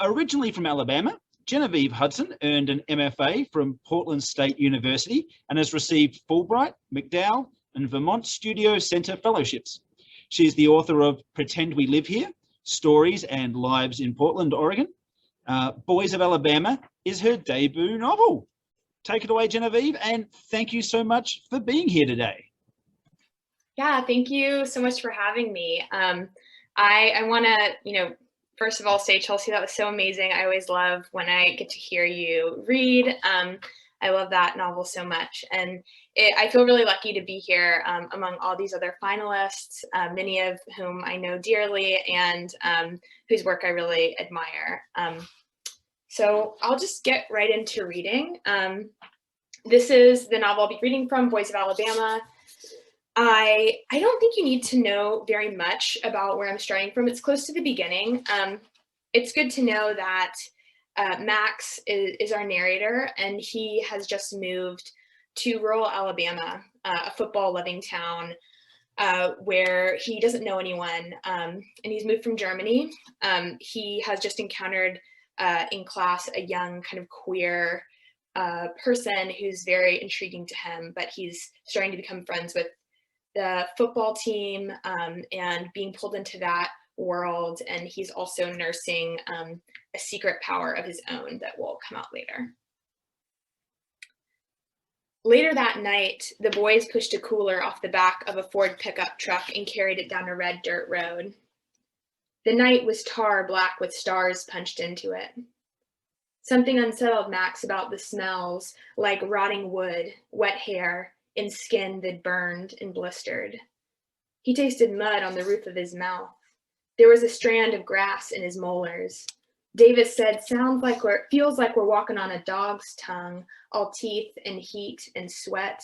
Originally from Alabama, Genevieve Hudson earned an MFA from Portland State University and has received Fulbright, MacDowell, and Vermont Studio Center fellowships. She is the author of Pretend We Live Here, Stories and Lives in Portland, Oregon. Boys of Alabama is her debut novel. Take it away, Genevieve, and thank you so much for being here today. Yeah, thank you so much for having me. I want to, first of all, say, Chelsea, that was so amazing. I always love when I get to hear you read. I love that novel so much. And I feel really lucky to be here among all these other finalists, many of whom I know dearly and whose work I really admire. So I'll just get right into reading. This is the novel I'll be reading from, Boys of Alabama. I don't think you need to know very much about where I'm starting from. It's close to the beginning. It's good to know that Max is our narrator, and he has just moved to rural Alabama, a football-loving town where he doesn't know anyone, and he's moved from Germany. He has just encountered in class a young kind of queer person who's very intriguing to him, but he's starting to become friends with the football team and being pulled into that world. And he's also nursing a secret power of his own that will come out later. Later that night, the boys pushed a cooler off the back of a Ford pickup truck and carried it down a red dirt road. The night was tar black with stars punched into it. Something unsettled Max about the smells, like rotting wood, wet hair, and skin that burned and blistered. He tasted mud on the roof of his mouth. There was a strand of grass in his molars. Davis said, feels like we're walking on a dog's tongue, all teeth and heat and sweat.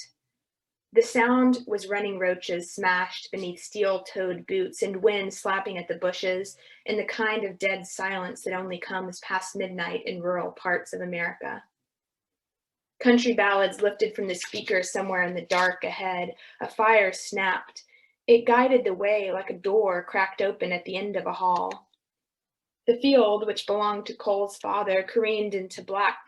The sound was running roaches smashed beneath steel-toed boots and wind slapping at the bushes, and the kind of dead silence that only comes past midnight in rural parts of America. Country ballads lifted from the speakers somewhere in the dark ahead. A fire snapped. It guided the way like a door cracked open at the end of a hall. The field, which belonged to Cole's father, careened into black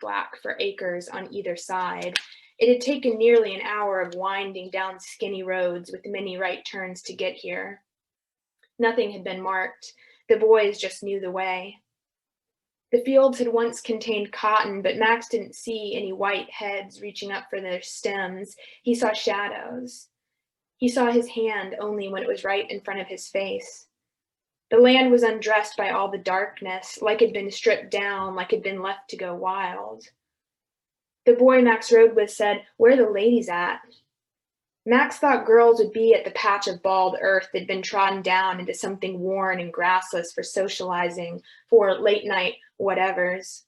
for acres on either side. It had taken nearly an hour of winding down skinny roads with many right turns to get here. Nothing had been marked. The boys just knew the way. The fields had once contained cotton, but Max didn't see any white heads reaching up for their stems. He saw shadows. He saw his hand only when it was right in front of his face. The land was undressed by all the darkness, like it'd been stripped down, like it'd been left to go wild. The boy Max rode with said, "Where are the ladies at?" Max thought girls would be at the patch of bald earth that'd been trodden down into something worn and grassless for socializing, for late-night whatevers.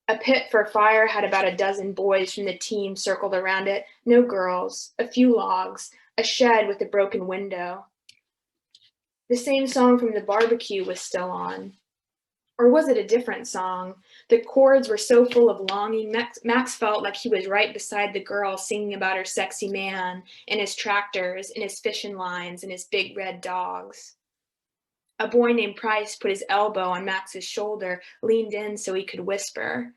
A pit for fire had about a dozen boys from the team circled around it. No girls, a few logs, a shed with a broken window. The same song from the barbecue was still on. Or was it a different song? The chords were so full of longing, Max felt like he was right beside the girl singing about her sexy man and his tractors and his fishing lines and his big red dogs. A boy named Price put his elbow on Max's shoulder, leaned in so he could whisper.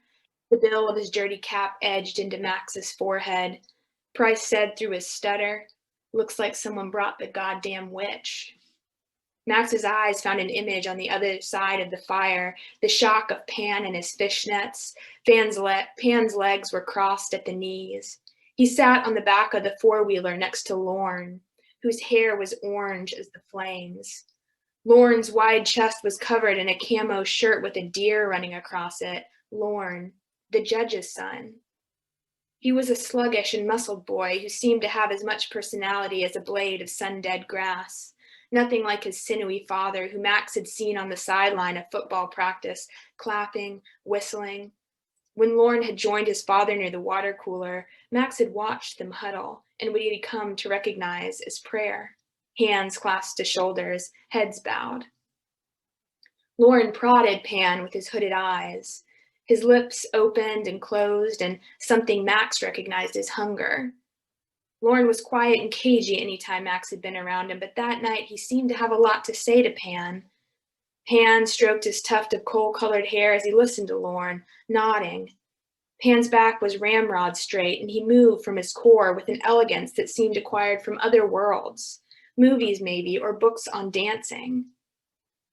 The bill of his dirty cap edged into Max's forehead. Price said through his stutter, "Looks like someone brought the goddamn witch." Max's eyes found an image on the other side of the fire, the shock of Pan and his fishnets. Pan's legs were crossed at the knees. He sat on the back of the four-wheeler next to Lorne, whose hair was orange as the flames. Lorne's wide chest was covered in a camo shirt with a deer running across it. Lorne, the judge's son. He was a sluggish and muscled boy who seemed to have as much personality as a blade of sun-dead grass. Nothing like his sinewy father, who Max had seen on the sideline of football practice, clapping, whistling. When Lorne had joined his father near the water cooler, Max had watched them huddle and what he had come to recognize as prayer. Hands clasped to shoulders, heads bowed. Lorne prodded Pan with his hooded eyes. His lips opened and closed, and something Max recognized as hunger. Lorne was quiet and cagey any time Max had been around him, but that night he seemed to have a lot to say to Pan. Pan stroked his tuft of coal-colored hair as he listened to Lorne, nodding. Pan's back was ramrod straight, and he moved from his core with an elegance that seemed acquired from other worlds, movies maybe, or books on dancing.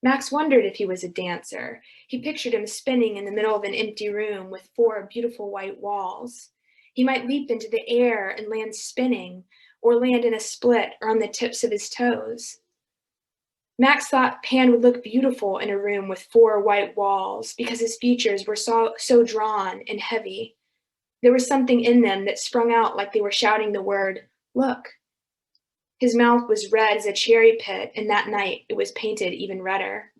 Max wondered if he was a dancer. He pictured him spinning in the middle of an empty room with 4 beautiful white walls. He might leap into the air and land spinning, or land in a split or on the tips of his toes. Max thought Pan would look beautiful in a room with 4 white walls because his features were so drawn and heavy. There was something in them that sprung out like they were shouting the word, "Look." His mouth was red as a cherry pit, and that night it was painted even redder.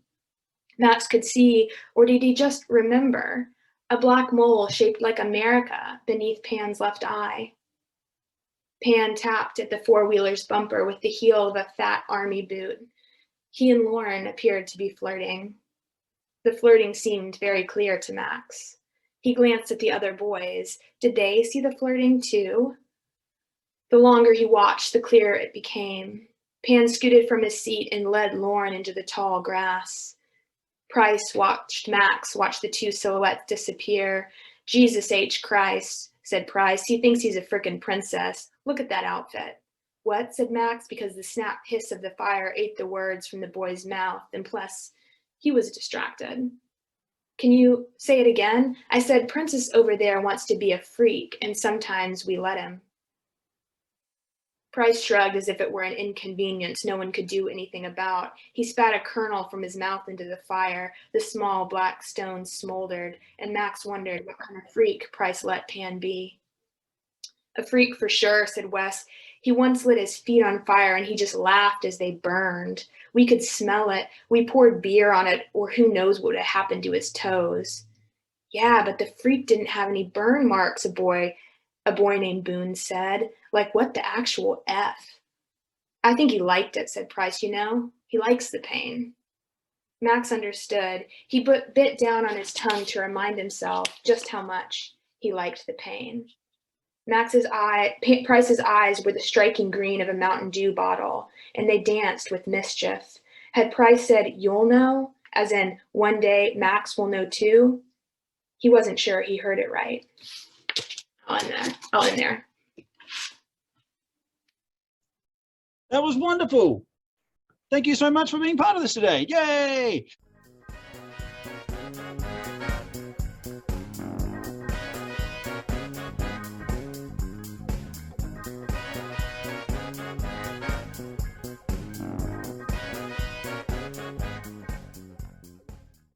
Max could see, or did he just remember, a black mole shaped like America beneath Pan's left eye. Pan tapped at the 4-wheeler's bumper with the heel of a fat army boot. He and Lorne appeared to be flirting. The flirting seemed very clear to Max. He glanced at the other boys. Did they see the flirting too? The longer he watched, the clearer it became. Pan scooted from his seat and led Lorne into the tall grass. Price watched Max watch the 2 silhouettes disappear. "Jesus H. Christ," said Price. "He thinks he's a frickin' princess. Look at that outfit." "What?" said Max, because the snap hiss of the fire ate the words from the boy's mouth, and plus, he was distracted. "Can you say it again?" "I said Princess over there wants to be a freak, and sometimes we let him." Price shrugged as if it were an inconvenience no one could do anything about. He spat a kernel from his mouth into the fire. The small black stones smoldered, and Max wondered what kind of freak Price let Pan be. "A freak for sure," said Wes. "He once lit his feet on fire and he just laughed as they burned. We could smell it. We poured beer on it, or who knows what would have happened to his toes." "Yeah, but the freak didn't have any burn marks," a boy named Boone said. "Like what the actual F?" "I think he liked it," said Price. "You know, he likes the pain." Max understood. He bit down on his tongue to remind himself just how much he liked the pain. Price's eyes were the striking green of a Mountain Dew bottle, and they danced with mischief. Had Price said, "You'll know," as in one day Max will know too? He wasn't sure he heard it right. I'll end there. That was wonderful. Thank you so much for being part of this today. Yay!